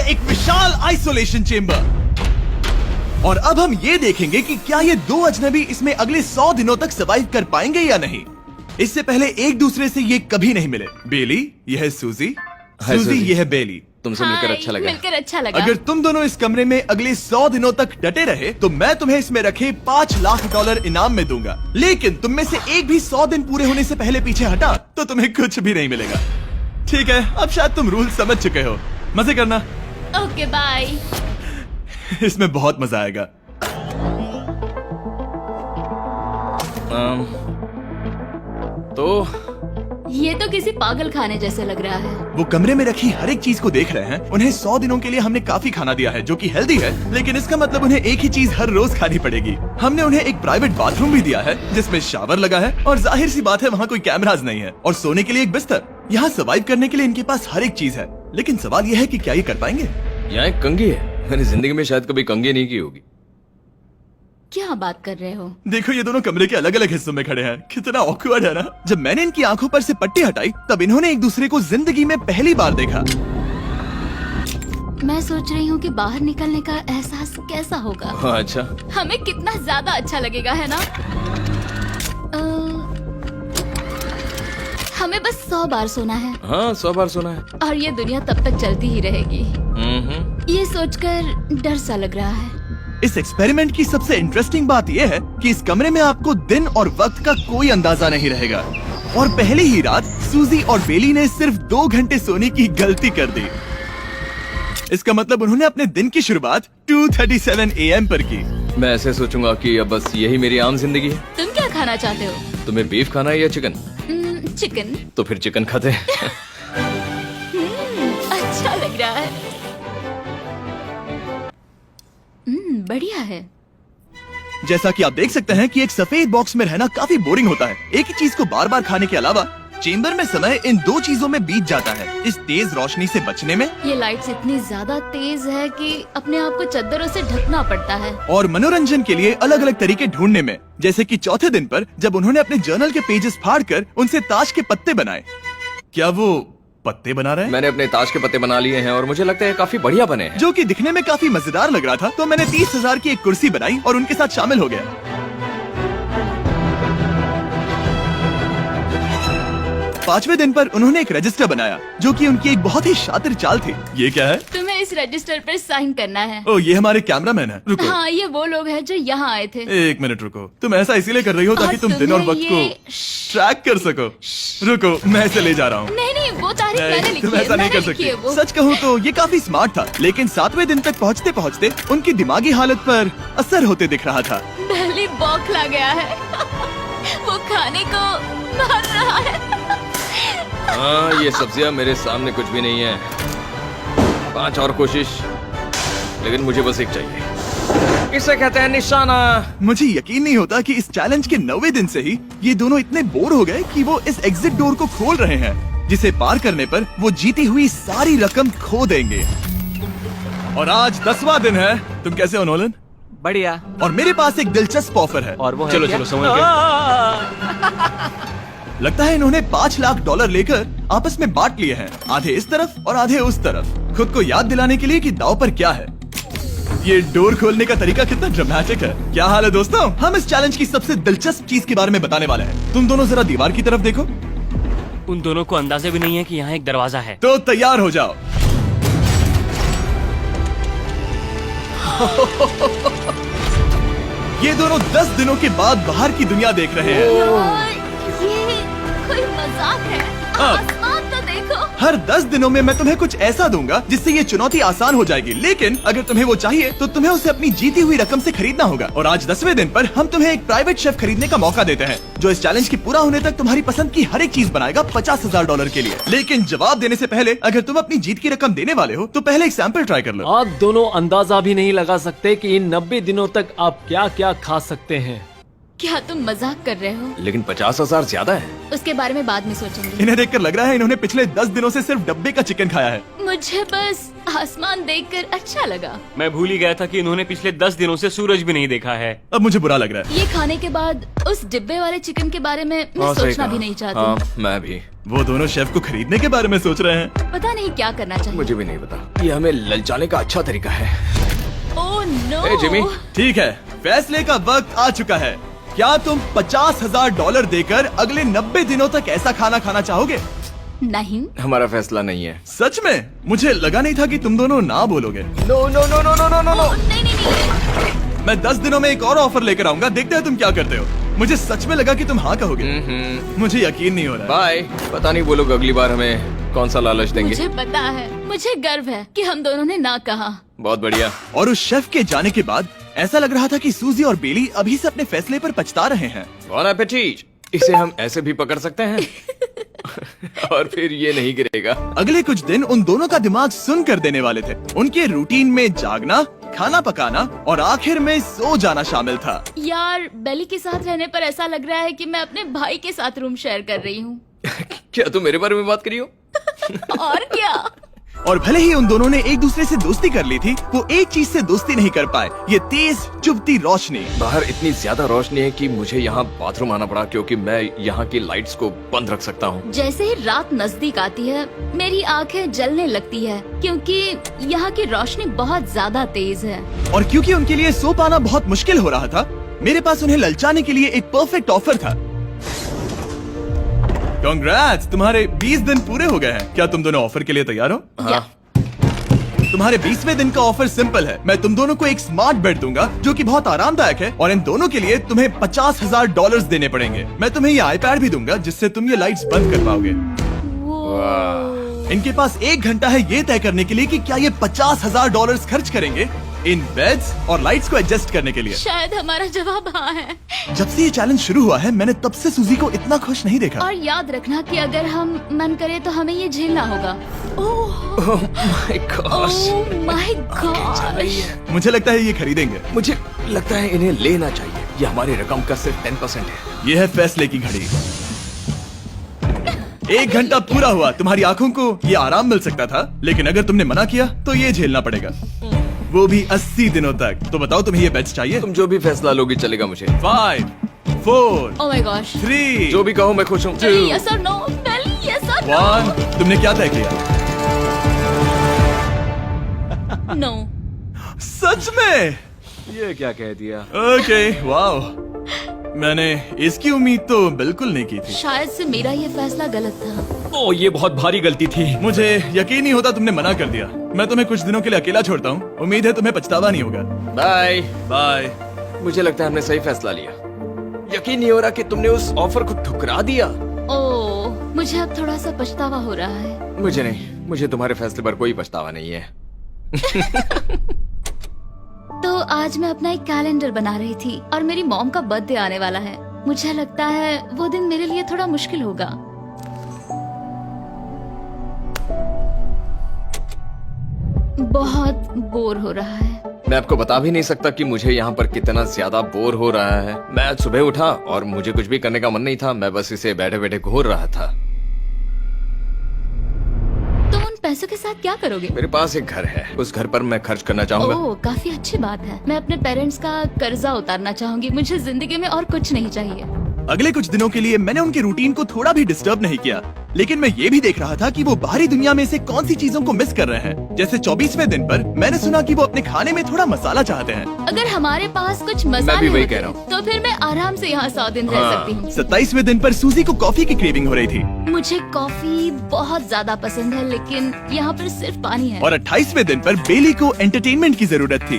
एक विशाल isolation chamber. और अब हम ये देखेंगे कि क्या ये दो अजनबी इसमें अगले 100 दिनों तक सर्वाइव कर पाएंगे या नहीं। इससे पहले एक दूसरे से ये कभी नहीं मिले। बेली, यह है सूजी, सूजी ये है बेली। तुमसे मिलकर अच्छा लगा। मिलकर अच्छा लगा। अगर तुम दोनों इस कमरे में अगले 100 दिनों तक डटे रहे तो मैं तुम्हें इसमें रखे $5 लाख इनाम में दूंगा। लेकिन तुम में से एक भी 100 दिन पूरे होने से पहले पीछे हटा तो तुम्हें कुछ भी नहीं मिलेगा। ठीक है, अब शायद तुम रूल समझ चुके हो। मजे करना। Okay bye. इसमें बहुत मजा आएगा। तो ये तो किसी पागल खाने जैसे लग रहा है। वो कमरे में रखी हर एक चीज को देख रहे हैं। उन्हें 100 दिनों के लिए हमने काफी खाना दिया है जो कि हेल्दी है, लेकिन इसका मतलब उन्हें एक ही चीज हर रोज खानी पड़ेगी। हमने उन्हें एक प्राइवेट बाथरूम भी दिया है जिसमें शावर लगा है और जाहिर सी बात है वहाँ कोई कैमराज नहीं है, और सोने के लिए एक बिस्तर। यहाँ सर्वाइव करने के लिए इनके पास हर एक चीज है, लेकिन सवाल यह है कि क्या ये कर पाएंगे। यहाँ एक कंघी है। मैंने जिंदगी में शायद कभी कंघी नहीं की होगी। क्या बात कर रहे हो? देखो ये दोनों कमरे के अलग अलग हिस्सों में खड़े हैं। कितना ऑकवर्ड है ना। जब मैंने इनकी आंखों पर से पट्टी हटाई तब इन्होंने एक दूसरे को जिंदगी में पहली बार देखा। मैं सोच रही हूँ कि बाहर निकलने का एहसास कैसा होगा। हाँ, अच्छा। हमें कितना ज्यादा अच्छा लगेगा, है ना? हमें बस 100 बार सोना है। हाँ, 100 बार सोना है। और ये दुनिया तब तक चलती ही रहेगी। ये सोचकर डर सा लग रहा है। इस एक्सपेरिमेंट की सबसे इंटरेस्टिंग बात यह है कि इस कमरे में आपको दिन और वक्त का कोई अंदाजा नहीं रहेगा। और पहली ही रात सूजी और बेली ने सिर्फ 2 घंटे सोने की गलती कर दी। इसका मतलब उन्होंने अपने दिन की शुरुआत 2:37 AM पर की। मैं ऐसे सोचूंगा कि अब बस यही मेरी आम जिंदगी है। तुम क्या खाना चाहते हो? तुम्हें बीफ खाना है या चिकन? चिकन। तो फिर चिकन खाते हैं। अच्छा लग रहा है। बढ़िया है। जैसा कि आप देख सकते हैं कि एक सफेद बॉक्स में रहना काफी बोरिंग होता है। एक ही चीज को बार बार खाने के अलावा चेंबर में समय इन 2 चीजों में बीत जाता है। इस तेज रोशनी से बचने में, ये लाइट्स इतनी ज्यादा तेज है कि अपने आप को चद्दरों से ढकना पड़ता है। और मनोरंजन के लिए अलग अलग तरीके ढूंढने में, जैसे कि चौथे दिन पर जब उन्होंने अपने जर्नल के पेजेस फाड़कर उनसे ताश के पत्ते बनाए। क्या वो पत्ते बना रहे हैं? मैंने अपने ताश के पत्ते बना लिए हैं और मुझे लगता है काफी बढ़िया बने हैं। जो कि दिखने में काफी मजेदार लग रहा था, तो मैंने 30,000 की एक कुर्सी बनाई और उनके साथ शामिल हो गया। 5वें दिन पर उन्होंने एक रजिस्टर बनाया जो कि उनकी एक बहुत ही शातिर चाल थी। ये क्या है? तुम्हें इस रजिस्टर पर साइन करना है। ओ, ये हमारे कैमरामैन है। रुको। हाँ, ये वो लोग हैं जो यहाँ आए थे। 1 मिनट रुको। तुम ऐसा इसीलिए कर रही हो ताकि तुम दिन और वक्त को ट्रैक कर सको। रुको, मैं इसे ले जा रहा हूँ। नहीं, वो तारीख मैंने लिखी तुम है। ऐसा नहीं कर सकती। सच कहूँ तो ये काफी स्मार्ट था, लेकिन 7वें दिन तक पहुँचते पहुँचते उनकी दिमागी हालत पर असर होते दिख रहा था। पहली बौखला गया है। वो खाने को मार रहा है। हाँ, ये सब्जियां मेरे सामने कुछ भी नहीं है। 5 और कोशिश, लेकिन मुझे बस एक चाहिए। इसे कहते हैं निशाना। मुझे यकीन नहीं होता कि इस चैलेंज के 9वें दिन से ही ये दोनों इतने बोर हो गए कि वो इस एग्जिट डोर को खोल रहे हैं, जिसे पार करने पर वो जीती हुई सारी रकम खो देंगे। और आज 10वां दिन है। तुम कैसे हो नोलन? बढ़िया। और मेरे पास एक दिलचस्प ऑफर है। और वो है चलो क्या? चलो, समझ गए। लगता है इन्होंने $5 लाख लेकर आपस में बांट लिए हैं, आधे इस तरफ और आधे उस तरफ, खुद को याद दिलाने के लिए कि दाव पर क्या है। ये डोर खोलने का तरीका कितना ड्रामेटिक है। क्या हाल है दोस्तों? हम इस चैलेंज की सबसे दिलचस्प चीज के बारे में बताने वाले हैं। तुम दोनों जरा दीवार की तरफ देखो। उन दोनों को अंदाजा भी नहीं है कि यहाँ एक दरवाजा है। तो तैयार हो जाओ। ये दोनों 10 दिनों के बाद बाहर की दुनिया देख रहे हैं। ये कोई मजाक है? आसमान तो देखो। हर 10 दिनों में मैं तुम्हें कुछ ऐसा दूंगा जिससे ये चुनौती आसान हो जाएगी, लेकिन अगर तुम्हें वो चाहिए तो तुम्हें उसे अपनी जीती हुई रकम से खरीदना होगा। और आज 10वें दिन पर हम तुम्हें एक प्राइवेट शेफ खरीदने का मौका देते हैं जो इस चैलेंज के पूरा होने तक तुम्हारी पसंद की हर एक चीज बनाएगा $50,000 के लिए। लेकिन जवाब देने से पहले अगर तुम अपनी जीत की रकम देने वाले हो तो पहले एक सैंपल ट्राई कर लो। आप दोनों अंदाजा भी नहीं लगा सकते कि इन 90 दिनों तक आप क्या क्या खा सकते हैं। क्या तुम मजाक कर रहे हो? लेकिन 50,000 ज्यादा है। उसके बारे में बाद में सोचेंगे। इन्हें देखकर लग रहा है इन्होंने पिछले 10 दिनों से सिर्फ डब्बे का चिकन खाया है। मुझे बस आसमान देखकर अच्छा लगा। मैं भूल ही गया था कि इन्होंने पिछले 10 दिनों से सूरज भी नहीं देखा है। अब मुझे बुरा लग रहा है। ये खाने के बाद उस डिब्बे वाले चिकन के बारे में मैं हाँ, सही सोचना कहा। भी नहीं चाहती। हाँ, मैं भी। वो दोनों शेफ को खरीदने के बारे में सोच रहे हैं। पता नहीं क्या करना चाहिए। मुझे भी नहीं पता। ये हमें ललचाने का अच्छा तरीका है। Oh no. ए, जिमी। ठीक है, फैसले का वक्त आ चुका है। क्या तुम $50,000 देकर अगले 90 दिनों तक ऐसा खाना खाना चाहोगे? नहीं। हमारा फैसला नहीं है। सच में? मुझे लगा नहीं था कि तुम दोनों ना बोलोगे। No no no no no no no no. नहीं नहीं नहीं। मैं 10 दिनों में एक और ऑफर लेकर आऊंगा, देखते हैं तुम क्या करते हो। मुझे सच में लगा कि तुम हाँ कहोगे। मुझे यकीन नहीं हो रहा। बाय। पता नहीं वो लोग अगली बार हमें कौन सा लालच देंगे। मुझे पता है, मुझे गर्व है कि हम दोनों ने ना कहा। बहुत बढ़िया। और उस शेफ के जाने के बाद ऐसा लग रहा था कि सूजी और बेली अभी से अपने फैसले पर पछता रहे हैं। बॉन एपेटीट। इसे हम ऐसे भी पकड़ सकते हैं और फिर ये नहीं गिरेगा। अगले कुछ दिन उन दोनों का दिमाग सुन कर देने वाले थे। उनके रूटीन में जागना, खाना पकाना और आखिर में सो जाना शामिल था। यार, बेली के साथ रहने पर ऐसा लग रहा है कि मैं अपने भाई के साथ रूम शेयर कर रही हूँ। क्या तुम मेरे बारे में बात करी हो? और क्या। और भले ही उन दोनों ने एक दूसरे से दोस्ती कर ली थी, वो एक चीज से दोस्ती नहीं कर पाए, ये तेज चुभती रोशनी। बाहर इतनी ज्यादा रोशनी है कि मुझे यहाँ बाथरूम आना पड़ा क्योंकि मैं यहाँ की लाइट्स को बंद रख सकता हूँ। जैसे ही रात नजदीक आती है, मेरी आंखें जलने लगती है क्योंकि यहाँ की रोशनी बहुत ज्यादा तेज है। और क्योंकि उनके लिए सो पाना बहुत मुश्किल हो रहा था, मेरे पास उन्हें ललचाने के लिए एक परफेक्ट ऑफर था। कांग्रेट्स, तुम्हारे 20 दिन पूरे हो गए हैं। क्या तुम दोनों ऑफर के लिए तैयार हो? हाँ। तुम्हारे 20वें दिन का ऑफर सिंपल है। मैं तुम दोनों को एक स्मार्ट बेड दूंगा जो कि बहुत आरामदायक है, और इन दोनों के लिए तुम्हें $50,000 देने पड़ेंगे। मैं तुम्हें ये आईपैड भी दूंगा जिससे तुम ये लाइट्स बंद कर पाओगे। इनके पास 1 घंटा है ये तय करने के लिए कि क्या ये $50,000 खर्च करेंगे इन बेड्स और लाइट्स को एडजस्ट करने के लिए। शायद हमारा जवाब हाँ है। जब से ये चैलेंज शुरू हुआ है, मैंने तब से सूजी को इतना खुश नहीं देखा। और याद रखना कि अगर हम मन करे तो हमें ये झेलना होगा। Oh my gosh. My God. मुझे लगता है ये खरीदेंगे। मुझे लगता है इन्हें लेना चाहिए। ये हमारी रकम का सिर्फ 10% है। ये है फैसले की घड़ी। 1 घंटा पूरा हुआ। तुम्हारी आंखों को ये आराम मिल सकता था, लेकिन अगर तुमने मना किया तो ये झेलना पड़ेगा, वो भी 80 दिनों तक। तो बताओ, तुम्हें ये बेड्स चाहिए? तुम जो भी फैसला लोगी चलेगा मुझे। 5, 4, ओह माय गॉश। 3, जो भी कहो मैं खुश हूँ। यस और नो। बेली, यस और 1। तुमने क्या तय किया? नो। सच में? ये क्या कह दिया? Okay, wow. मैंने इसकी उम्मीद तो बिल्कुल नहीं की थी। शायद से मेरा ये फैसला गलत था। ओ, ये बहुत भारी गलती थी। मुझे यकीन नहीं होता तुमने मना कर दिया। मैं तुम्हें कुछ दिनों के लिए अकेला छोड़ता हूँ। उम्मीद है तुम्हें पछतावा नहीं होगा। बाय। बाय। मुझे लगता है हमने सही फैसला लिया। यकीन नहीं हो रहा कि तुमने उस ऑफर को ठुकरा दिया। ओह, मुझे अब थोड़ा सा पछतावा हो रहा है। मुझे नहीं। मुझे तुम्हारे फैसले पर कोई पछतावा नहीं है। तो आज मैं अपना एक कैलेंडर बना रही थी और मेरी मॉम का बर्थडे आने वाला है। मुझे लगता है वो दिन मेरे लिए थोड़ा मुश्किल होगा। बहुत बोर हो रहा है। मैं आपको बता भी नहीं सकता कि मुझे यहाँ पर कितना ज्यादा बोर हो रहा है। मैं आज सुबह उठा और मुझे कुछ भी करने का मन नहीं था। मैं बस इसे बैठे बैठे घूर रहा था। तुम उन पैसों के साथ क्या करोगे? मेरे पास एक घर है, उस घर पर मैं खर्च करना चाहूंगा। ओह, काफी अच्छी बात है। मैं अपने पेरेंट्स का कर्जा उतारना चाहूंगी। मुझे जिंदगी में और कुछ नहीं चाहिए। अगले कुछ दिनों के लिए मैंने उनके रूटीन को थोड़ा भी डिस्टर्ब नहीं किया, लेकिन मैं ये भी देख रहा था कि वो बाहरी दुनिया में से कौन सी चीजों को मिस कर रहे हैं। जैसे 24वें दिन पर मैंने सुना कि वो अपने खाने में थोड़ा मसाला चाहते हैं। अगर हमारे पास कुछ मैं मसाले भी वही होते कह रहा हूँ। तो फिर मैं आराम से यहाँ 100 दिन रह सकती हूँ। 27वें दिन पर सूजी को कॉफी की क्रेविंग हो रही थी, मुझे कॉफी बहुत ज्यादा पसंद है, लेकिन यहाँ पर सिर्फ पानी है। और 28वें दिन पर बेली को एंटरटेनमेंट की जरूरत थी।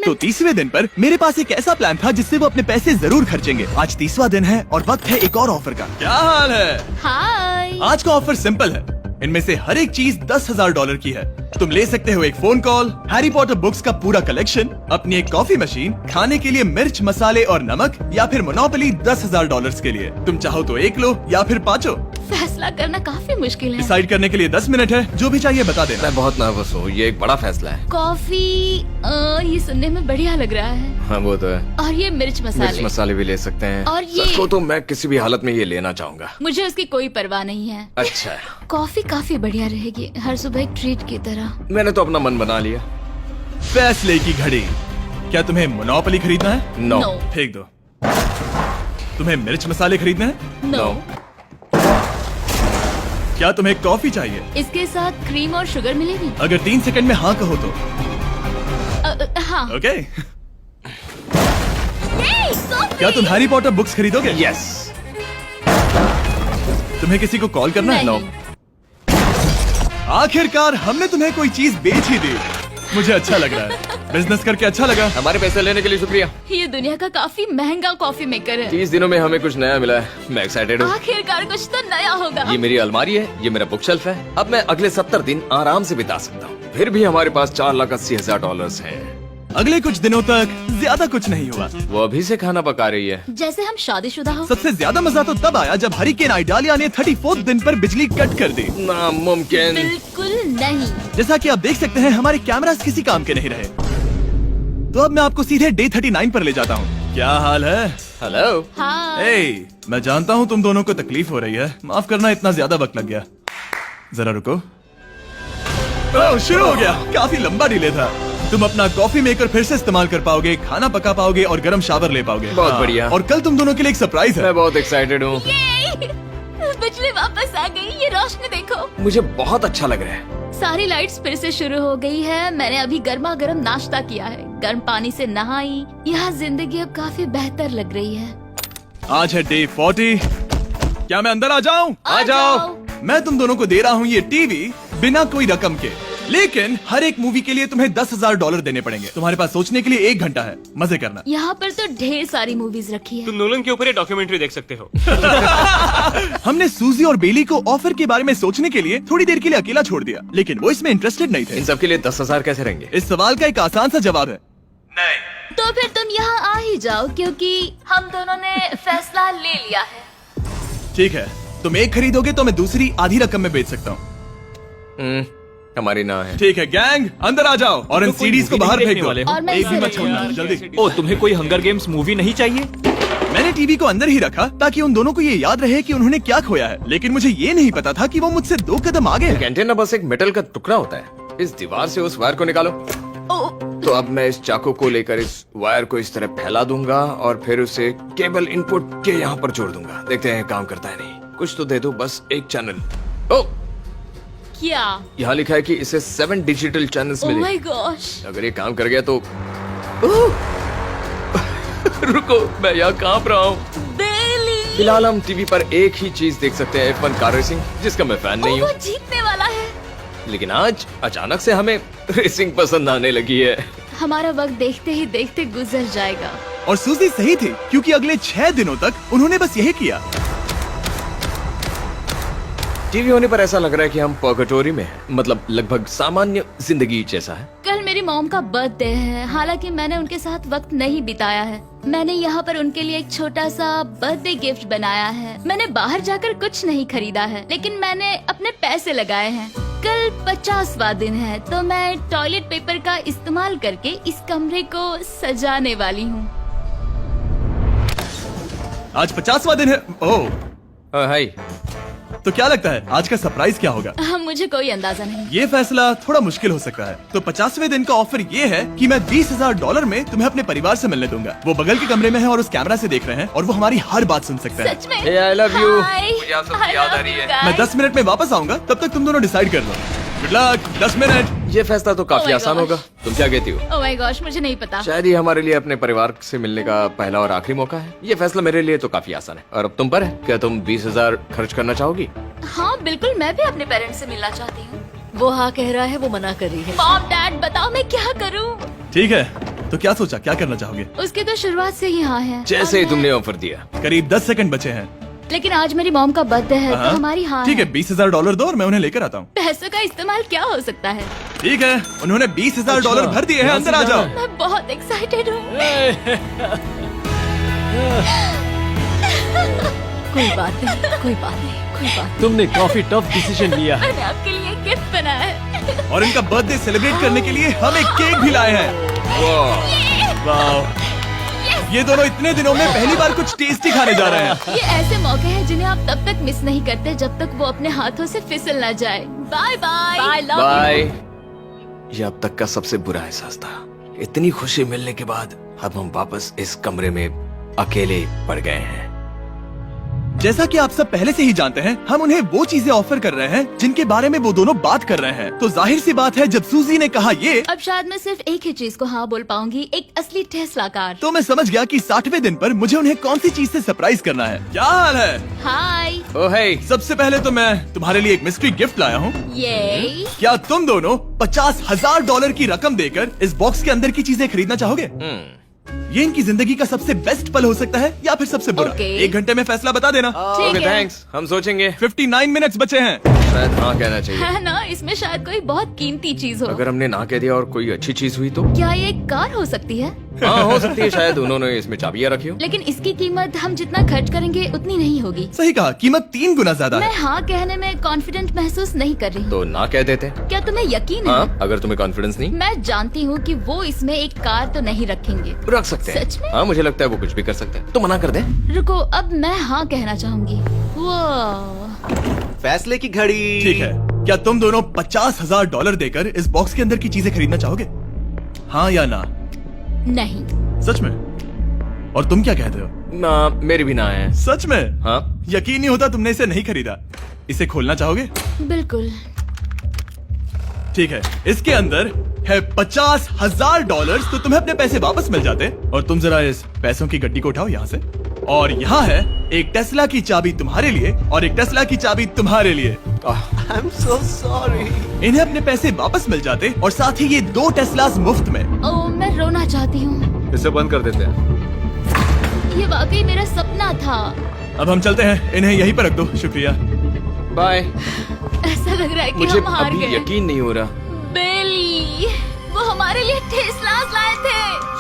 तो 30वें दिन पर मेरे पास एक ऐसा प्लान था जिससे वो अपने पैसे जरूर खर्चेंगे। आज 30वां दिन है और वक्त है एक और ऑफर का। क्या हाल है? हाय। आज का ऑफर सिंपल है। इनमें से हर एक चीज $10,000 की है। तुम ले सकते हो एक phone call, Harry Potter books का पूरा कलेक्शन, अपनी एक कॉफी मशीन, खाने के लिए मिर्च, मसाले और नमक, या फिर मोनोपोली $10,000 के लिए। तुम चाहो तो 1 लो या फिर 5। फैसला करना काफी मुश्किल है। डिसाइड करने के लिए 10 मिनट है। जो भी चाहिए बता देना। मैं बहुत नर्वस हूँ। ये एक बड़ा फैसला है। कॉफी, ये सुनने में बढ़िया लग रहा है। हाँ वो तो है। और ये मिर्च मिर्च मसाले। मसाले भी ले सकते हैं। और ये- सच को तो मैं किसी भी हालत में ये लेना चाहूंगा। मुझे उसकी कोई परवाह नहीं है। अच्छा, कॉफी काफी बढ़िया रहेगी, हर सुबह एक ट्रीट की तरह। मैंने तो अपना मन बना लिया। फैसले की घड़ी। क्या तुम्हें मोनोपोली खरीदना है? नो। No. फेंक दो। तुम्हें मिर्च मसाले खरीदने हैं? नो। क्या तुम्हें कॉफी चाहिए? इसके साथ क्रीम और शुगर मिलेगी? अगर 3 सेकंड में हाँ कहो तो। हाँ। ओके। ये कॉफी! क्या तुम हैरी पॉटर बुक्स खरीदोगे? यस। तुम्हें किसी को कॉल करना है? नहीं। आखिरकार हमने तुम्हें कोई चीज बेच ही दी। मुझे अच्छा लग रहा है। बिजनेस करके अच्छा लगा। हमारे पैसे लेने के लिए शुक्रिया। ये दुनिया का काफी महंगा कॉफी मेकर है। 30 दिनों में हमें कुछ नया मिला है। मैं एक्साइटेड हूँ। आखिरकार कुछ तो नया होगा। ये मेरी अलमारी है, ये मेरा बुक शेल्फ है। अब मैं अगले 70 दिन आराम से बिता सकता हूँ। फिर भी हमारे पास $4,80,000 हैं। अगले कुछ दिनों तक ज्यादा कुछ नहीं हुआ। वो अभी से खाना पका रही है। जैसे हम शादीशुदा हो। सबसे ज्यादा मजा तो तब आया जब हरिकेन आइडालिया ने 34th दिन पर बिजली कट कर दी। नामुमकिन। बिल्कुल नहीं। जैसा कि आप देख सकते हैं हमारे कैमरास किसी काम के नहीं रहे। तो अब मैं आपको सीधे डे 39 पर ले जाता हूँ। क्या हाल है? हेलो। हाँ। ए, मैं जानता हूँ तुम दोनों को तकलीफ हो रही है। माफ करना इतना ज्यादा वक्त लग गया। जरा रुको। ओह, शुरू हो गया। काफी लंबा डिले था। तुम अपना कॉफी मेकर फिर से इस्तेमाल कर पाओगे, खाना पका पाओगे और गर्म शावर ले पाओगे। बहुत हाँ, बढ़िया। और कल तुम दोनों के लिए एक सरप्राइज है। मैं बहुत एक्साइटेड हूँ। ये! बिजली वापस आ गई। ये रोशनी देखो। मुझे बहुत अच्छा लग रहा है। सारी लाइट्स फिर से शुरू हो गई है। मैंने अभी गर्मा गर्म नाश्ता किया है, गर्म पानी से नहाई। यहाँ जिंदगी अब काफी बेहतर लग रही है। आज है डे 40। क्या मैं अंदर आ जाऊं? आ जाओ। मैं तुम दोनों को दे रहा हूँ ये टीवी बिना कोई रकम के, लेकिन हर एक मूवी के लिए तुम्हें $10,000 देने पड़ेंगे। तुम्हारे पास सोचने के लिए 1 घंटा है। मजे करना। यहाँ पर तो ढेर सारी मूवीज रखी है। तुम नोलन के ऊपर ये डॉक्यूमेंट्री देख सकते हो। हमने सूजी और बेली को ऑफर के बारे में सोचने के लिए थोड़ी देर के लिए अकेला छोड़ दिया, लेकिन वो इसमें इंटरेस्टेड नहीं थे। इन सब के लिए 10,000 कैसे रहेंगे? इस सवाल का एक आसान सा जवाब है नहीं। तो फिर तुम यहाँ आ ही जाओ, क्योंकि हम दोनों ने फैसला ले लिया है। ठीक है, तुम एक खरीदोगे तो मैं दूसरी आधी रकम में बेच सकता हूँ। हमारी ना है। ठीक है गैंग, अंदर आ जाओ और इन तो कोई सीडीज को movie बाहर नहीं फेंक देखने दो। वाले हो? और मैं एक भी इसे मत छोड़ना, रखूंगी। जल्दी। ओ, तुम्हें कोई हंगर गेम्स मूवी नहीं चाहिए? मैंने टीवी को अंदर ही रखा ताकि उन दोनों को ये याद रहे कि उन्होंने क्या खोया है, लेकिन मुझे ये नहीं पता था कि वो मुझसे 2 कदम आगे है। एंटेना बस एक मेटल का टुकड़ा होता है। इस दीवार से उस वायर को निकालो। ओ, तो अब मैं इस चाकू को लेकर इस वायर को इस तरह फैला दूंगा और फिर उसे केबल इनपुट के यहाँ पर जोड़ दूंगा। देखते हैं काम करता है नहीं। कुछ तो दे दो, बस एक चैनल। ओ, क्या? यहाँ लिखा है कि इसे 7 डिजिटल चैनल्स ओह मिले। My gosh. अगर ये काम कर गया तो रुको, मैं यहाँ कांप रहा हूँ। बेली! फिलहाल हम टीवी पर एक ही चीज देख सकते हैं, F1 कार रेसिंग, जिसका मैं फैन नहीं वो हूँ। जीतने वाला है। लेकिन आज अचानक से हमें रेसिंग पसंद आने लगी है। हमारा वक्त देखते ही देखते गुजर जाएगा। और सूजी सही थी, क्योंकि अगले 6 दिनों तक उन्होंने बस यही किया। टीवी होने पर ऐसा लग रहा है कि हम पर्गेटोरी में हैं, मतलब लगभग सामान्य जिंदगी जैसा है। कल मेरी मॉम का बर्थडे है, हालांकि मैंने उनके साथ वक्त नहीं बिताया है। मैंने यहाँ पर उनके लिए एक छोटा सा बर्थडे गिफ्ट बनाया है। मैंने बाहर जाकर कुछ नहीं खरीदा है, लेकिन मैंने अपने पैसे लगाए हैं। कल 50वां दिन है, तो मैं टॉयलेट पेपर का इस्तेमाल करके इस कमरे को सजाने वाली हूँ। आज 50वां दिन है। ओह, हाय। तो क्या लगता है आज का सरप्राइज क्या होगा? मुझे कोई अंदाजा नहीं। ये फैसला थोड़ा मुश्किल हो सकता है। तो 50वें दिन का ऑफर ये है कि मैं $20,000 में तुम्हें अपने परिवार से मिलने दूंगा। वो बगल के कमरे में है और उस कैमरा से देख रहे हैं और वो हमारी हर बात सुन सकते हैं। सच में? Hey, I love you. Hi. मुझे आप सबकी I याद आ love रही you है। guys. मैं 10 मिनट में वापस आऊंगा, तब तक तुम दोनों डिसाइड कर लो। Good luck. 10 मिनट। ये फैसला तो Oh काफी my आसान gosh. होगा। तुम क्या कहती हो? ओह माय गॉश, मुझे नहीं पता। शायद ये हमारे लिए अपने परिवार से मिलने का पहला और आखिरी मौका है। ये फैसला मेरे लिए तो काफी आसान है। और अब तुम पर है। क्या तुम 20,000 खर्च करना चाहोगी? हाँ बिल्कुल, मैं भी अपने पेरेंट्स से मिलना चाहती हूँ। वो हाँ कह रहा है, वो मना कर रही है। मॉम डैड बताओ मैं क्या करूँ? ठीक है, तो क्या सोचा, क्या करना चाहोगे? उसके तो शुरुआत से ही हाँ है। जैसे ही और तुमने ऑफर दिया। करीब 10 सेकंड बचे हैं। लेकिन आज मेरी मॉम का बर्थडे है, तो हाँ। हमारी हाँ ठीक है, $20,000 दो और मैं उन्हें लेकर आता हूँ। पैसों का इस्तेमाल क्या हो सकता है? ठीक है, उन्होंने $20,000 अच्छा, भर दिए हैं। यहाँ अंदर से आ जाओ। जाना मैं बहुत एक्साइटेड हूँ। कोई बात नहीं, कोई बात नहीं, कोई बात तुमने काफी टफ डिसीजन लिया है। मैंने आपके लिए गिफ्ट बनाया है। और इनका बर्थडे सेलिब्रेट करने के लिए हम एक केक भी लाए हैं। वाह, ये दोनों इतने दिनों में पहली बार कुछ टेस्टी खाने जा रहे हैं। ये ऐसे मौके हैं जिन्हें आप तब तक मिस नहीं करते जब तक वो अपने हाथों से फिसल ना जाए। Bye bye. Bye, love bye. ये अब तक का सबसे बुरा एहसास था। इतनी खुशी मिलने के बाद अब हम वापस इस कमरे में अकेले पड़ गए हैं। जैसा कि आप सब पहले से ही जानते हैं, हम उन्हें वो चीजें ऑफर कर रहे हैं जिनके बारे में वो दोनों बात कर रहे हैं। तो जाहिर सी बात है, जब सूजी ने कहा ये, अब शायद मैं सिर्फ एक ही चीज को हाँ बोल पाऊंगी, एक असली टेस्ला कार। तो मैं समझ गया कि 60वें दिन पर मुझे उन्हें कौन सी चीज से सरप्राइज करना है। क्या हाल है? हाय। ओ हे, सबसे पहले तो मैं तुम्हारे लिए एक मिस्ट्री गिफ्ट लाया हूँ। ये क्या तुम दोनों $50,000 की रकम देकर इस बॉक्स के अंदर की चीजें खरीदना चाहोगे? ये इनकी जिंदगी का सबसे बेस्ट पल हो सकता है या फिर सबसे बुरा। Okay. 1 घंटे में फैसला बता देना। ठीक ओके है। थैंक्स, हम सोचेंगे। 59 मिनट्स बचे हैं। शायद हाँ कहना चाहिए। है ना, इसमें शायद कोई बहुत कीमती चीज हो। अगर हमने ना कह दिया और कोई अच्छी चीज हुई तो? क्या ये एक कार हो सकती है? हाँ हो सकती है, शायद उन्होंने इसमें चाबियां रखी हो। लेकिन इसकी कीमत हम जितना खर्च करेंगे उतनी नहीं होगी। सही कहा, कीमत 3 गुना ज्यादा मैं है। हाँ कहने में कॉन्फिडेंट महसूस नहीं कर रही। तो ना कह देते। क्या तुम्हें यकीन है? हाँ, अगर तुम्हें कॉन्फिडेंस नहीं, मैं जानती हूँ कि वो इसमें एक कार तो नहीं रखेंगे। रख सकते हैं। सच में? हाँ मुझे लगता है वो कुछ भी कर सकते हैं। तो मना कर दे। रुको, अब मैं हाँ कहना चाहूंगी। वो फैसले की घड़ी। ठीक है, क्या तुम दोनों $50,000 देकर इस बॉक्स के अंदर की चीजें खरीदना चाहोगे? हाँ या ना? नहीं। सच में? और तुम क्या कहते हो? ना, मेरी भी ना है। सच में? हाँ यकीन नहीं होता तुमने इसे नहीं खरीदा। इसे खोलना चाहोगे? बिल्कुल। ठीक है, इसके अंदर है $50,000, तो तुम्हें अपने पैसे वापस मिल जाते। और तुम जरा इस पैसों की गड्डी को उठाओ यहाँ से। और यहाँ है एक टेस्ला की चाबी तुम्हारे लिए और एक टेस्ला की चाबी तुम्हारे लिए। I am so sorry. इन्हें अपने पैसे वापस मिल जाते और साथ ही ये 2 टेस्लास मुफ्त में। ओ, मैं रोना चाहती हूँ। इसे बंद कर देते हैं। ये वाकई मेरा सपना था। अब हम चलते हैं, इन्हें यहीं पर रख दो। शुक्रिया। बाय। ऐसा लग रहा है कि मुझे हम हार अभी गए। यकीन नहीं हो रहा। बेली, वो हमारे लिए टेस्लास लाए थे।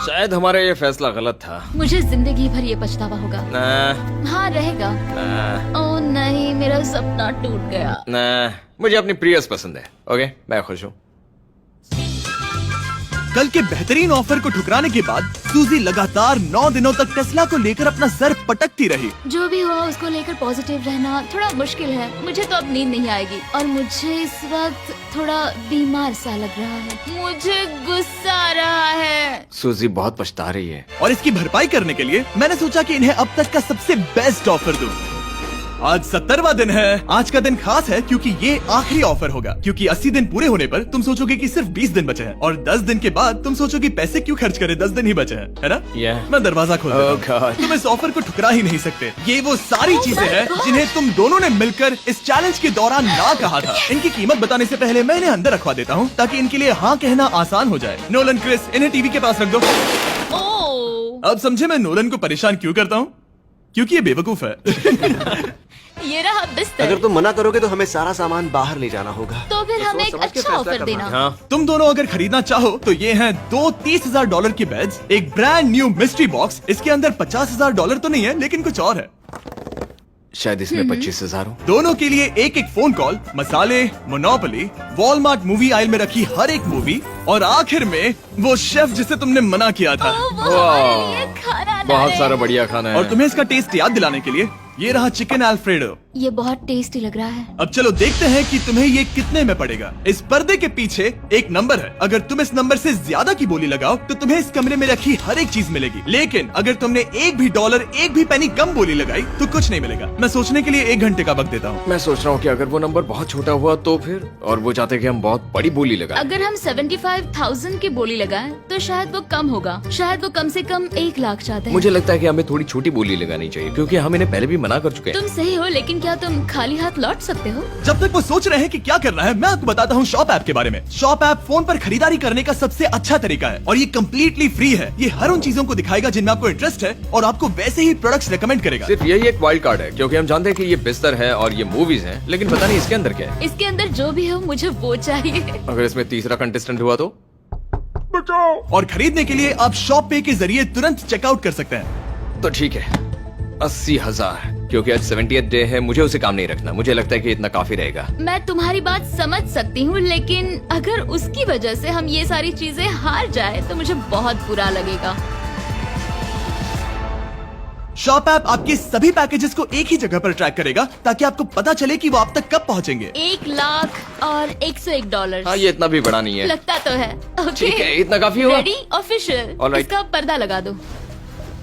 शायद हमारा ये फैसला गलत था। मुझे जिंदगी भर ये पछतावा होगा। ना, हाँ रहेगा। ना, ओ नहीं, मेरा सपना टूट गया। ना, मुझे अपनी प्रियस पसंद है। ओके, मैं खुश हूँ। कल के बेहतरीन ऑफर को ठुकराने के बाद सूजी लगातार 9 दिनों तक टेस्ला को लेकर अपना सर पटकती रही। जो भी हुआ उसको लेकर पॉजिटिव रहना थोड़ा मुश्किल है। मुझे तो अब नींद नहीं आएगी और मुझे इस वक्त थोड़ा बीमार सा लग रहा है। मुझे गुस्सा आ रहा है। सूजी बहुत पछता रही है। और इसकी भरपाई करने के लिए मैंने सोचा कि इन्हें अब तक का सबसे बेस्ट ऑफर दूं। आज 70वां दिन है। आज का दिन खास है क्योंकि ये आखिरी ऑफर होगा। क्योंकि 80 दिन पूरे होने पर तुम सोचोगे कि सिर्फ 20 दिन बचे हैं और 10 दिन के बाद तुम सोचोगे पैसे क्यों खर्च करें, 10 दिन ही बचे हैं, है ना? Yeah. मैं दरवाजा खोल Oh देता हूं। God. तुम इस ऑफर को ठुकरा ही नहीं सकते। ये वो सारी Oh चीजें my हैं God. जिन्हें तुम दोनों ने मिलकर इस चैलेंज के दौरान ना कहा था। इनकी कीमत बताने से पहले मैं इन्हें अंदर रखवा देता हूँ ताकि इनके लिए हाँ कहना आसान हो जाए। नोलन, क्रिस, इन्हें टीवी के पास रख दो। ओ, अब समझे मैं नोलन को परेशान क्यों करता हूँ? क्योंकि ये बेवकूफ है। ये रहा बिस्तर। अगर तुम मना करोगे तो हमें सारा सामान बाहर ले जाना होगा। तो फिर हमें एक समझ के अच्छा फैसला ऑफर करना देना। हाँ, तुम दोनों अगर खरीदना चाहो तो ये हैं 2 $30,000 के बेड्स, एक ब्रांड न्यू मिस्ट्री बॉक्स। इसके अंदर $50,000 तो नहीं है लेकिन कुछ और है। शायद इसमें 25,000 हो। दोनों के लिए एक एक फोन कॉल, मसाले, मोनोपोली, वॉलमार्ट मूवी आइल में रखी हर एक मूवी और आखिर में वो शेफ जिसे तुमने मना किया था। ओ, वो हमारे लिए खाना बहुत लाए। सारा बढ़िया खाना है। और तुम्हें इसका टेस्ट याद दिलाने के लिए ये रहा चिकन अल्फ्रेडो। ये बहुत टेस्टी लग रहा है। अब चलो देखते हैं कि तुम्हें ये कितने में पड़ेगा। इस पर्दे के पीछे एक नंबर है। अगर तुम इस नंबर से ज्यादा की बोली लगाओ तो तुम्हें इस कमरे में रखी हर एक चीज मिलेगी। लेकिन अगर तुमने एक भी डॉलर, एक भी पेनी कम बोली लगाई तो कुछ नहीं मिलेगा। मैं सोचने के लिए 1 घंटे का वक्त देता हूँ। मैं सोच रहा हूँ कि अगर वो नंबर बहुत छोटा हुआ तो फिर, और वो चाहते कि हम बहुत बड़ी बोली लगाएं। अगर हम 75,000 की बोली लगाएं तो शायद वो कम होगा। शायद वो कम से कम 1 लाख चाहते हैं। मुझे लगता है कि हमें थोड़ी छोटी बोली लगानी चाहिए क्योंकि हम इन्हें पहले भी मना कर चुके हैं। तुम सही हो, लेकिन क्या तुम खाली हाथ लौट सकते हो? जब तक वो सोच रहे हैं कि क्या करना है, मैं आपको बताता हूँ शॉप ऐप के बारे में। शॉप ऐप फोन पर खरीदारी करने का सबसे अच्छा तरीका है और ये कम्प्लीटली फ्री है। ये हर उन चीजों को दिखाएगा जिनमें आपको इंटरेस्ट है और आपको वैसे ही प्रोडक्ट्स रेकमेंड करेगा। सिर्फ यही एक वाइल्ड कार्ड है क्योंकि हम जानते हैं कि ये बिस्तर है और ये मूवीज हैं, लेकिन पता नहीं इसके अंदर क्या है। इसके अंदर जो भी हो मुझे वो चाहिए। अगर इसमें तीसरा कंटेस्टेंट हुआ तो? और खरीदने के लिए आप शॉप पे के जरिए तुरंत चेकआउट कर सकते हैं। तो ठीक है, 80,000, क्योंकि आज 70th डे है। मुझे उसे काम नहीं रखना। मुझे लगता है कि इतना काफी रहेगा। मैं तुम्हारी बात समझ सकती हूँ, लेकिन अगर उसकी वजह से हम ये सारी चीजें हार जाए तो मुझे बहुत बुरा लगेगा। शॉप ऐप आपके सभी पैकेजेस को एक ही जगह पर ट्रैक करेगा ताकि आपको पता चले कि वो आप तक कब पहुंचेंगे। 1 लाख और $101। हाँ, ये इतना भी बड़ा नहीं है। लगता तो है। ओके, ठीक है, इतना काफी होगा। Ready, official. Alright. इसका पर्दा लगा दो।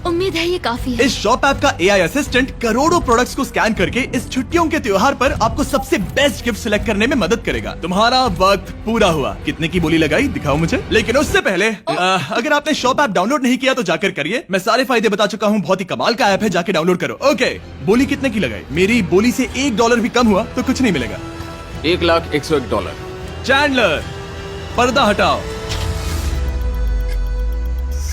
उम्मीद है ये काफी है। इस शॉप ऐप का AI असिस्टेंट करोड़ों प्रोडक्ट्स को स्कैन करके इस छुट्टियों के त्योहार पर आपको सबसे बेस्ट गिफ्ट सिलेक्ट करने में मदद करेगा। तुम्हारा वक्त पूरा हुआ। कितने की बोली लगाई दिखाओ मुझे। लेकिन उससे पहले अगर आपने शॉप ऐप डाउनलोड नहीं किया तो जाकर करिए। मैं सारे फायदे बता चुका हूँ। बहुत ही कमाल का ऐप है, जाके डाउनलोड करो। ओके, बोली कितने की लगाई? मेरी बोली से $1 भी कम हुआ तो कुछ नहीं मिलेगा। $1,01,001। चैंडलर, पर्दा हटाओ।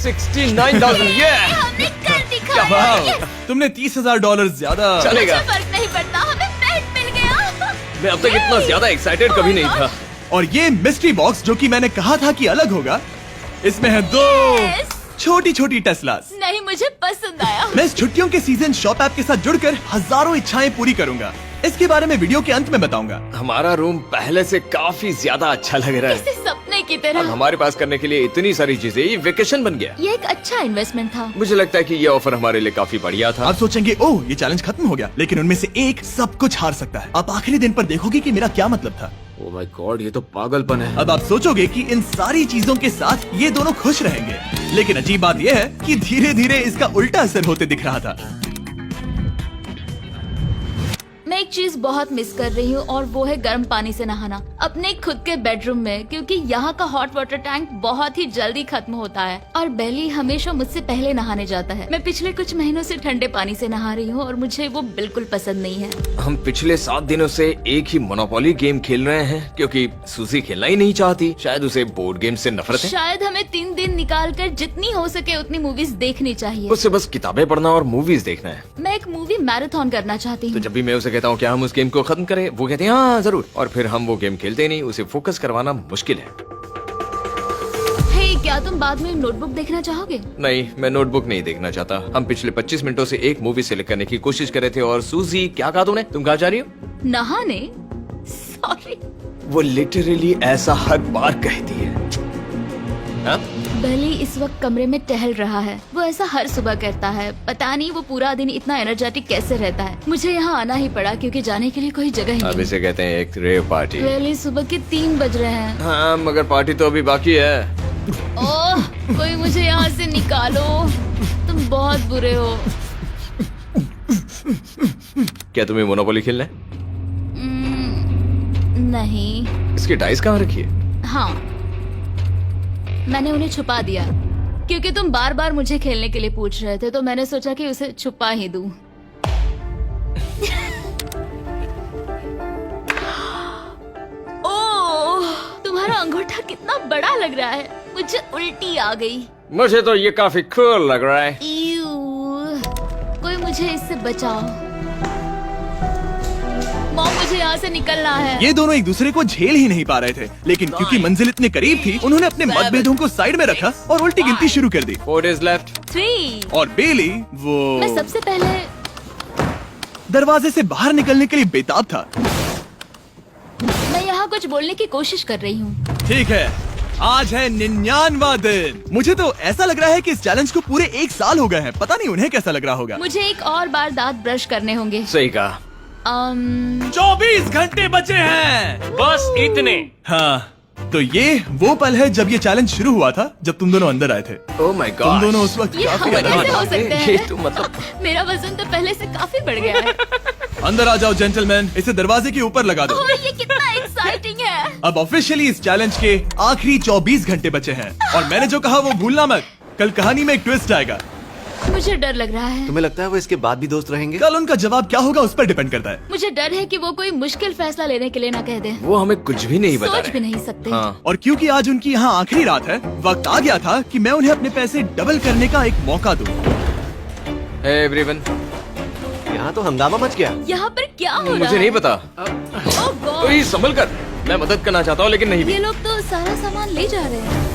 69,000। ये हमने कर दिखाया। वाह, तुमने $30,000 ज्यादा। चलेगा। मुझे फर्क नहीं पड़ता, हमें पेट मिल गया। मैं अब तक इतना ज्यादा एक्साइटेड कभी नहीं था। और ये मिस्ट्री बॉक्स जो कि मैंने कहा था कि अलग होगा, इसमें है 2 Yes। छोटी छोटी टेस्लास। नहीं, मुझे पसंद आया। मैं इस छुट्टियों के सीजन शॉप ऐप के साथ जुड़कर हजारों इच्छाएं पूरी करूंगा। इसके बारे में वीडियो के अंत में बताऊंगा। हमारा रूम पहले से काफी ज्यादा अच्छा लग रहा है। किसी सपने की अब तरह। हमारे पास करने के लिए इतनी सारी चीजें, ये वेकेशन बन गया। ये एक अच्छा इन्वेस्टमेंट था। मुझे लगता है कि ये ऑफर हमारे लिए काफी बढ़िया था। आप सोचेंगे ओह ये चैलेंज खत्म हो गया, लेकिन उनमें से एक सब कुछ हार सकता है। आप आखिरी दिन पर देखोगे कि मेरा क्या मतलब था। ओह माय गॉड, ये तो पागलपन है। अब आप सोचोगे कि इन सारी चीजों के साथ ये दोनों खुश रहेंगे, लेकिन अजीब बात यह है कि धीरे धीरे इसका उल्टा असर होते दिख रहा था। मैं एक चीज बहुत मिस कर रही हूँ और वो है गर्म पानी से नहाना अपने खुद के बेडरूम में, क्योंकि यहाँ का हॉट वाटर टैंक बहुत ही जल्दी खत्म होता है और बेली हमेशा मुझसे पहले नहाने जाता है। मैं पिछले कुछ महीनों से ठंडे पानी से नहा रही हूँ और मुझे वो बिल्कुल पसंद नहीं है। हम पिछले 7 दिनों से एक ही मोनोपोली गेम खेल रहे हैं क्योंकि सूजी खेलना ही नहीं चाहती। शायद उसे बोर्ड गेम से नफरत है। शायद हमें 3 दिन निकाल कर जितनी हो सके उतनी मूवीज देखनी चाहिए। उससे बस किताबें पढ़ना और मूवीज देखना है। मैं एक मूवी मैराथन करना चाहती तो हूँ। जब भी मैं उसे कहता हूँ क्या हम उस गेम को खत्म करें, वो कहते हैं हाँ जरूर, और फिर हम वो गेम खेलते नहीं। उसे फोकस करवाना मुश्किल है। हे, क्या तुम बाद में नोटबुक देखना चाहोगे? नहीं, मैं नोटबुक नहीं देखना चाहता। हम पिछले 25 मिनटों से एक मूवी सिलेक्ट करने की कोशिश कर रहे थे। और सूजी, क्या कहा तुमने? तुम कहाँ जा रही हो? नहाने? सॉरी। वो लिटरली ऐसा हर बार कहती है। हाँ? बेली इस वक्त कमरे में टहल रहा है। वो ऐसा हर सुबह करता है। पता नहीं वो पूरा दिन इतना एनर्जेटिक कैसे रहता है। मुझे यहाँ आना ही पड़ा क्योंकि जाने के लिए कोई जगह ही अब नहीं। इसे कहते हैं एक रेव पार्टी। बेली, सुबह के 3 बज रहे हैं। हाँ, मगर पार्टी तो अभी बाकी है। ओह, कोई मुझे यहाँ से निकालो। तुम बहुत बुरे हो। क्या तुम्हें मोनोपोली खेलना है? नहीं। इसकी डाइस कहाँ रखी है? हाँ, मैंने उन्हें छुपा दिया क्योंकि तुम बार बार मुझे खेलने के लिए पूछ रहे थे, तो मैंने सोचा कि उसे छुपा ही दूं। ओह, तुम्हारा अंगूठा कितना बड़ा लग रहा है। मुझे उल्टी आ गई। मुझे तो ये काफी कूल लग रहा है। ईऊ, कोई मुझे इससे बचाओ। मॉम, मुझे यहाँ से निकलना है। ये दोनों एक दूसरे को झेल ही नहीं पा रहे थे, लेकिन क्योंकि मंजिल इतने करीब थी, उन्होंने अपने मतभेदों को साइड में रखा और उल्टी गिनती शुरू कर दी। 4 days left। 3। और बेली वो मैं सबसे पहले दरवाजे से बाहर निकलने के लिए बेताब था। मैं यहाँ कुछ बोलने की कोशिश कर रही हूँ। ठीक है, आज है 99वां दिन। मुझे तो ऐसा लग रहा है कि इस चैलेंज को पूरे 1 साल हो गए हैं। पता नहीं उन्हें कैसा लग रहा होगा। मुझे एक और बार दांत ब्रश करने होंगे। सही कहा। 24 घंटे बचे हैं। बस इतने। हाँ, तो ये वो पल है जब ये चैलेंज शुरू हुआ था, जब तुम दोनों अंदर आए थे। Oh my God. तुम दोनों उस वक्त ये काफी हम अलग कैसे हो थे। सकते ये हैं? तो मतलब मेरा वजन तो पहले से काफी बढ़ गया है। अंदर आ जाओ जेंटलमैन, इसे दरवाजे के ऊपर लगा दो। ओह, ये कितना एक्साइटिंग है। अब ऑफिशियली इस चैलेंज के आखिरी 24 घंटे बचे हैं और मैंने जो कहा वो भूलना मत। कल कहानी में एक ट्विस्ट आएगा। मुझे डर लग रहा है। तुम्हें लगता है वो इसके बाद भी दोस्त रहेंगे? कल उनका जवाब क्या होगा उस पर डिपेंड करता है। मुझे डर है कि वो कोई मुश्किल फैसला लेने के लिए ना कह दे। वो हमें कुछ भी नहीं बता सोच भी रहे। नहीं सकते। हाँ। और क्योंकि आज उनकी यहाँ आखिरी रात है, वक्त आ गया था कि मैं उन्हें अपने पैसे डबल करने का एक मौका दूं। Hey everyone। यहाँ तो हंगामा मच गया। यहाँ पर क्या हो रहा है? मुझे नहीं पता। ओह गॉड, ओए, संभल कर। मैं मदद करना चाहता हूँ लेकिन नहीं भी। ये लोग तो सारा सामान ले जा रहे हैं।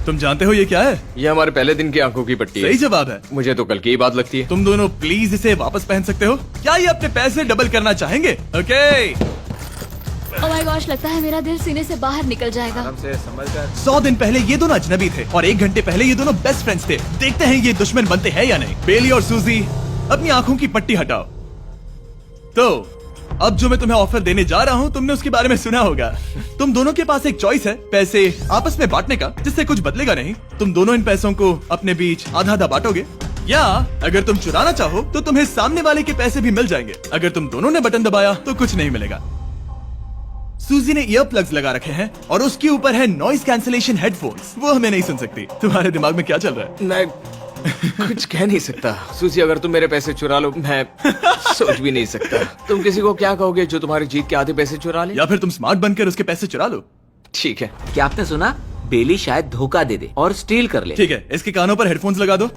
तुम जानते हो ये क्या है? ये हमारे पहले दिन की आंखों की पट्टी सही है। जवाब है। मुझे तो कल की ही बात लगती है। तुम दोनों प्लीज इसे वापस पहन सकते हो? क्या ये अपने पैसे डबल करना चाहेंगे? ओके। ओह माय गॉश, लगता है मेरा दिल सीने से बाहर निकल जाएगा। 100 दिन पहले ये दोनों अजनबी थे और 1 घंटे पहले ये दोनों बेस्ट फ्रेंड्स थे। देखते हैं ये दुश्मन बनते हैं या नहीं। बेली और सूजी, अपनी आंखों की पट्टी हटाओ। तो अब जो मैं तुम्हें ऑफर देने जा रहा हूँ तुमने उसके बारे में सुना होगा। तुम दोनों के पास एक चॉइस है पैसे आपस में बांटने का, जिससे कुछ बदलेगा नहीं। तुम दोनों इन पैसों को अपने बीच आधा आधा बांटोगे, या अगर तुम चुराना चाहो तो तुम्हें सामने वाले के पैसे भी मिल जाएंगे। अगर तुम दोनों ने बटन दबाया तो कुछ नहीं मिलेगा। सूजी ने ईयर प्लग्स लगा रखे हैं और उसके ऊपर है नॉइस कैंसिलेशन हेडफोन्स। वो हमें नहीं सुन सकती। तुम्हारे दिमाग में क्या चल रहा है? मैं कुछ कह नहीं सकता। सूजी, अगर तुम मेरे पैसे चुरा लो, मैं सोच भी नहीं सकता। तुम किसी को क्या कहोगे जो तुम्हारी जीत के आधे पैसे चुरा ले? या फिर तुम स्मार्ट बनकर उसके पैसे चुरा लो। ठीक है। क्या आपने सुना? बेली शायद धोखा दे दे और स्टील कर ले। ठीक है, इसके कानों पर हेडफोन्स लगा दो।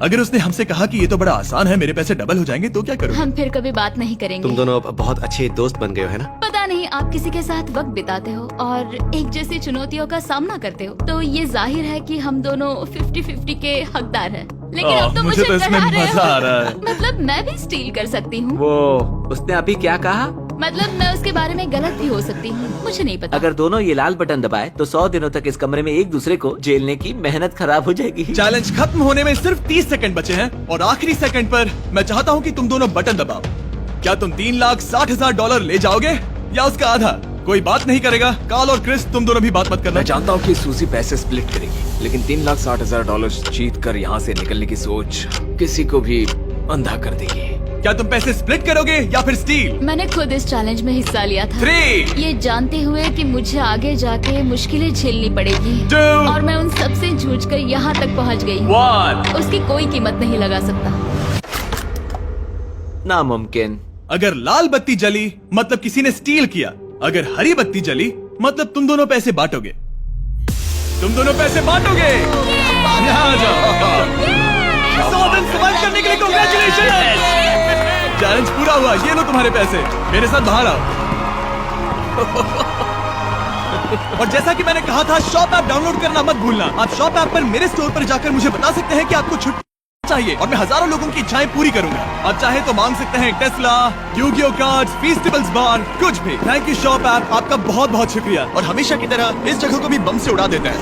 अगर उसने हमसे कहा कि ये तो बड़ा आसान है, मेरे पैसे डबल हो जाएंगे, तो क्या करोगे? हम फिर कभी बात नहीं करेंगे। तुम दोनों अब बहुत अच्छे दोस्त बन गए हो, है ना? पता नहीं, आप किसी के साथ वक्त बिताते हो और एक जैसी चुनौतियों का सामना करते हो, तो ये जाहिर है कि हम दोनों 50-50 के हकदार हैं। लेकिन अब तो मुझे तो इसमें डरा रहे मजा आ रहा है। हो। मतलब मैं भी स्टील कर सकती हूँ। वो उसने अभी क्या कहा? मतलब मैं उसके बारे में गलत भी हो सकती हूँ, मुझे नहीं पता। अगर दोनों ये लाल बटन दबाए तो 100 दिनों तक इस कमरे में एक दूसरे को झेलने की मेहनत खराब हो जाएगी। चैलेंज खत्म होने में सिर्फ 30 सेकंड बचे हैं और आखिरी सेकंड पर मैं चाहता हूँ कि तुम दोनों बटन दबाओ। क्या तुम $3,60,000 ले जाओगे या उसका आधा? कोई बात नहीं करेगा। कार्ल और क्रिस, तुम दोनों भी बात मत करना। मैं जानता हूँ कि सूजी पैसे स्प्लिट करेगी, लेकिन $3,60,000 जीत कर यहाँ से निकलने की सोच किसी को भी अंधा कर देगी। क्या तुम पैसे स्प्लिट करोगे या फिर स्टील? मैंने खुद इस चैलेंज में हिस्सा लिया था, 3, ये जानते हुए कि मुझे आगे जाके मुश्किलें झेलनी पड़ेगी 2, और मैं उन सबसे जूझकर यहाँ तक पहुँच गई हूँ। 1। उसकी कोई कीमत नहीं लगा सकता। नामुमकिन। अगर लाल बत्ती जली मतलब किसी ने स्टील किया, अगर हरी बत्ती जली मतलब तुम दोनों पैसे बांटोगे। तुम दोनों पैसे बांटोगे। यहाँ आ जाओ। 100 दिन सर्वाइव करने के लिए कांग्रेचुलेशन। चैलेंज पूरा हुआ। ये लो तुम्हारे पैसे, मेरे साथ बाहर आओ। और जैसा कि मैंने कहा था, शॉप ऐप डाउनलोड करना मत भूलना। आप शॉप ऐप पर मेरे स्टोर पर जाकर मुझे बता सकते हैं कि आपको छुट्टी चाहिए और मैं हजारों लोगों की इच्छाएं पूरी करूंगा। आप चाहे तो मांग सकते हैं टेस्ला, यूगियो कार्ड्स, फेस्टिवल्स बार, कुछ भी। थैंक यू शॉप ऐप, आपका बहुत बहुत शुक्रिया। और हमेशा की तरह इस जगह को भी बम से उड़ा देते हैं।